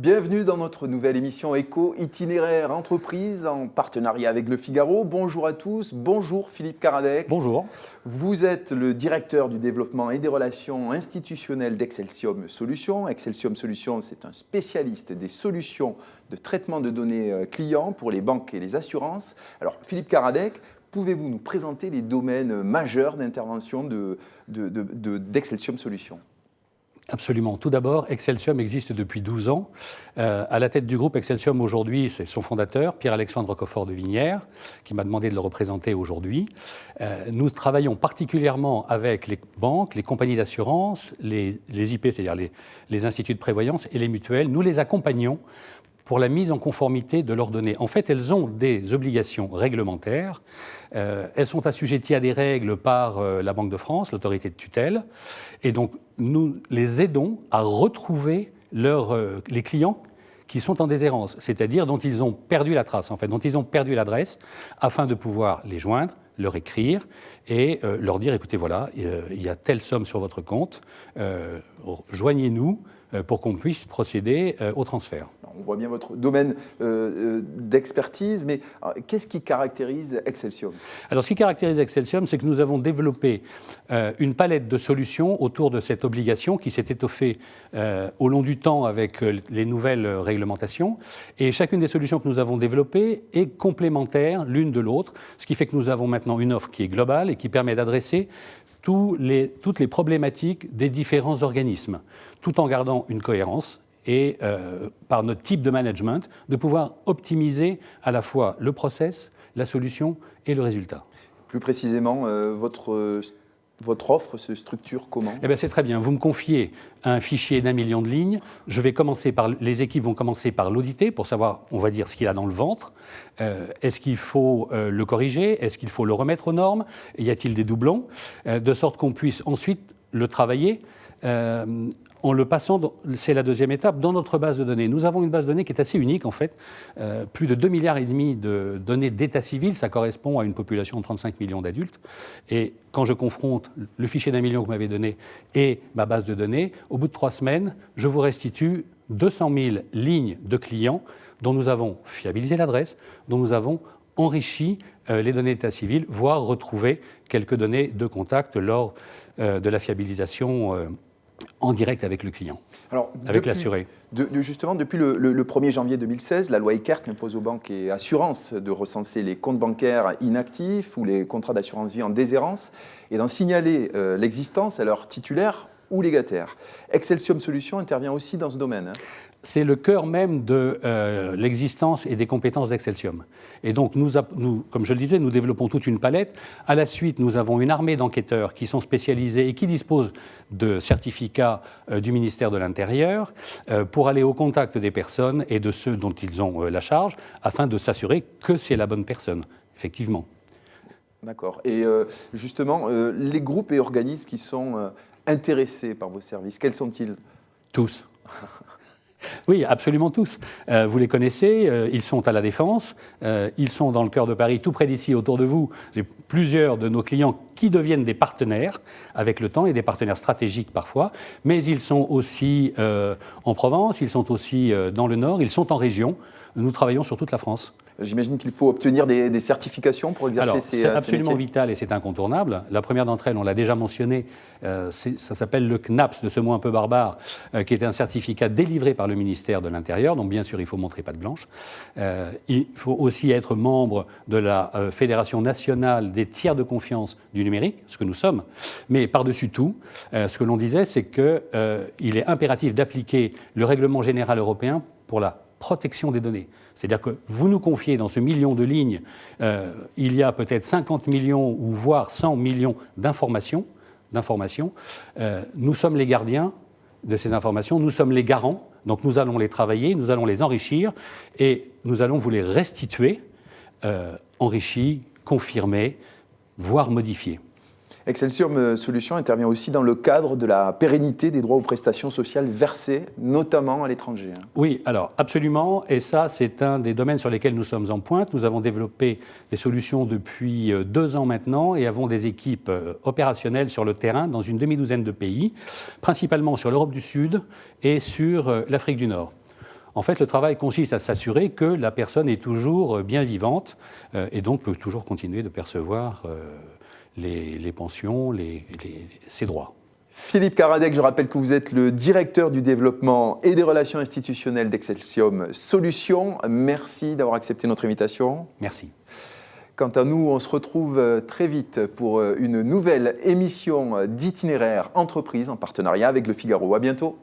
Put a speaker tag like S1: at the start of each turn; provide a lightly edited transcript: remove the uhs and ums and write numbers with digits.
S1: Bienvenue dans notre nouvelle émission Éco Itinéraire Entreprise en partenariat avec Le Figaro. Bonjour à tous, bonjour Philippe Karadec.
S2: Bonjour.
S1: Vous êtes le directeur du développement et des relations institutionnelles d'Excelsium Solutions. Excelsium Solutions, c'est un spécialiste des solutions de traitement de données clients pour les banques et les assurances. Alors Philippe Karadec, pouvez-vous nous présenter les domaines majeurs d'intervention d'Excelsium Solutions ?
S2: Absolument. Tout d'abord, Excelsium existe depuis 12 ans. À la tête du groupe Excelsium aujourd'hui, c'est son fondateur, Pierre-Alexandre Roquefort de Vignières, qui m'a demandé de le représenter aujourd'hui. Nous travaillons particulièrement avec les banques, les compagnies d'assurance, les IP, c'est-à-dire les instituts de prévoyance et les mutuelles. Nous les accompagnons pour la mise en conformité de leurs données. En fait, elles ont des obligations réglementaires. Elles sont assujetties à des règles par la Banque de France, l'autorité de tutelle. Et donc, nous les aidons à retrouver les clients qui sont en déshérence, c'est-à-dire dont ils ont perdu la trace, en fait, dont ils ont perdu l'adresse, afin de pouvoir les joindre, leur écrire et leur dire, écoutez, voilà, il y a telle somme sur votre compte, joignez-nous pour qu'on puisse procéder au transfert.
S1: On voit bien votre domaine d'expertise, mais qu'est-ce qui caractérise Excelsium ?
S2: Alors, ce qui caractérise Excelsium, c'est que nous avons développé une palette de solutions autour de cette obligation qui s'est étoffée au long du temps avec les nouvelles réglementations. Et chacune des solutions que nous avons développées est complémentaire l'une de l'autre, ce qui fait que nous avons maintenant une offre qui est globale et qui permet d'adresser toutes les problématiques des différents organismes, tout en gardant une cohérence et, par notre type de management, de pouvoir optimiser à la fois le process, la solution et le résultat.
S1: Plus précisément, votre offre se structure comment ?
S2: Eh bien, c'est très bien. Vous me confiez un fichier d'1 million de lignes. Les équipes vont commencer par l'auditer pour savoir, on va dire, ce qu'il a dans le ventre. Est-ce qu'il faut le corriger ? Est-ce qu'il faut le remettre aux normes ? Y a-t-il des doublons ? De sorte qu'on puisse ensuite le travailler en le passant, c'est la deuxième étape, dans notre base de données. Nous avons une base de données qui est assez unique, en fait. Plus de 2,5 milliards de données d'état civil, ça correspond à une population de 35 millions d'adultes. Et quand je confronte le fichier d'1 million que vous m'avez donné et ma base de données, au bout de 3 semaines, je vous restitue 200 000 lignes de clients dont nous avons fiabilisé l'adresse, dont nous avons enrichi les données d'état civil, voire retrouvé quelques données de contact lors de la fiabilisation en direct avec le client, avec l'assuré.
S1: Justement, depuis le 1er janvier 2016, la loi Eckert impose aux banques et assurances de recenser les comptes bancaires inactifs ou les contrats d'assurance vie en déshérence et d'en signaler l'existence à leurs titulaires ou légataires. Excelsium Solutions intervient aussi dans ce domaine.
S2: C'est le cœur même de l'existence et des compétences d'Excelsium. Et donc, nous, comme je le disais, nous développons toute une palette. À la suite, nous avons une armée d'enquêteurs qui sont spécialisés et qui disposent de certificats du ministère de l'Intérieur pour aller au contact des personnes et de ceux dont ils ont la charge, afin de s'assurer que c'est la bonne personne, effectivement.
S1: D'accord. Et justement, les groupes et organismes qui sont intéressés par vos services, quels sont-ils ?
S2: Tous. Oui, absolument tous. Vous les connaissez, ils sont à La Défense, ils sont dans le cœur de Paris, tout près d'ici, autour de vous. J'ai plusieurs de nos clients qui deviennent des partenaires avec le temps, et des partenaires stratégiques parfois, mais ils sont aussi en Provence, ils sont aussi dans le Nord, ils sont en région. Nous travaillons sur toute la France.
S1: J'imagine qu'il faut obtenir des certifications pour exercer ces métiers.
S2: C'est absolument vital et c'est incontournable. La première d'entre elles, on l'a déjà mentionné, ça s'appelle le CNAPS, de ce mot un peu barbare, qui est un certificat délivré par le ministère de l'Intérieur. Donc bien sûr, il faut montrer patte blanche. Il faut aussi être membre de la Fédération nationale des tiers de confiance du numérique, ce que nous sommes. Mais par-dessus tout, ce que l'on disait, c'est qu'il est impératif d'appliquer le règlement général européen pour la protection des données. C'est-à-dire que vous nous confiez dans ce million de lignes, il y a peut-être 50 millions ou voire 100 millions d'informations. Nous sommes les gardiens de ces informations, nous sommes les garants, donc nous allons les travailler, nous allons les enrichir et nous allons vous les restituer, enrichis, confirmés, voire modifiés.
S1: Excelsium Solutions intervient aussi dans le cadre de la pérennité des droits aux prestations sociales versées, notamment à l'étranger.
S2: Oui, alors absolument, et ça c'est un des domaines sur lesquels nous sommes en pointe. Nous avons développé des solutions depuis 2 ans maintenant et avons des équipes opérationnelles sur le terrain dans une demi-douzaine de pays, principalement sur l'Europe du Sud et sur l'Afrique du Nord. En fait, le travail consiste à s'assurer que la personne est toujours bien vivante et donc peut toujours continuer de percevoir les pensions, ses droits.
S1: Philippe Karadec, je rappelle que vous êtes le directeur du développement et des relations institutionnelles d'Excelsium Solutions. Merci d'avoir accepté notre invitation.
S2: Merci.
S1: Quant à nous, on se retrouve très vite pour une nouvelle émission d'Itinéraire Entreprise en partenariat avec Le Figaro. À bientôt.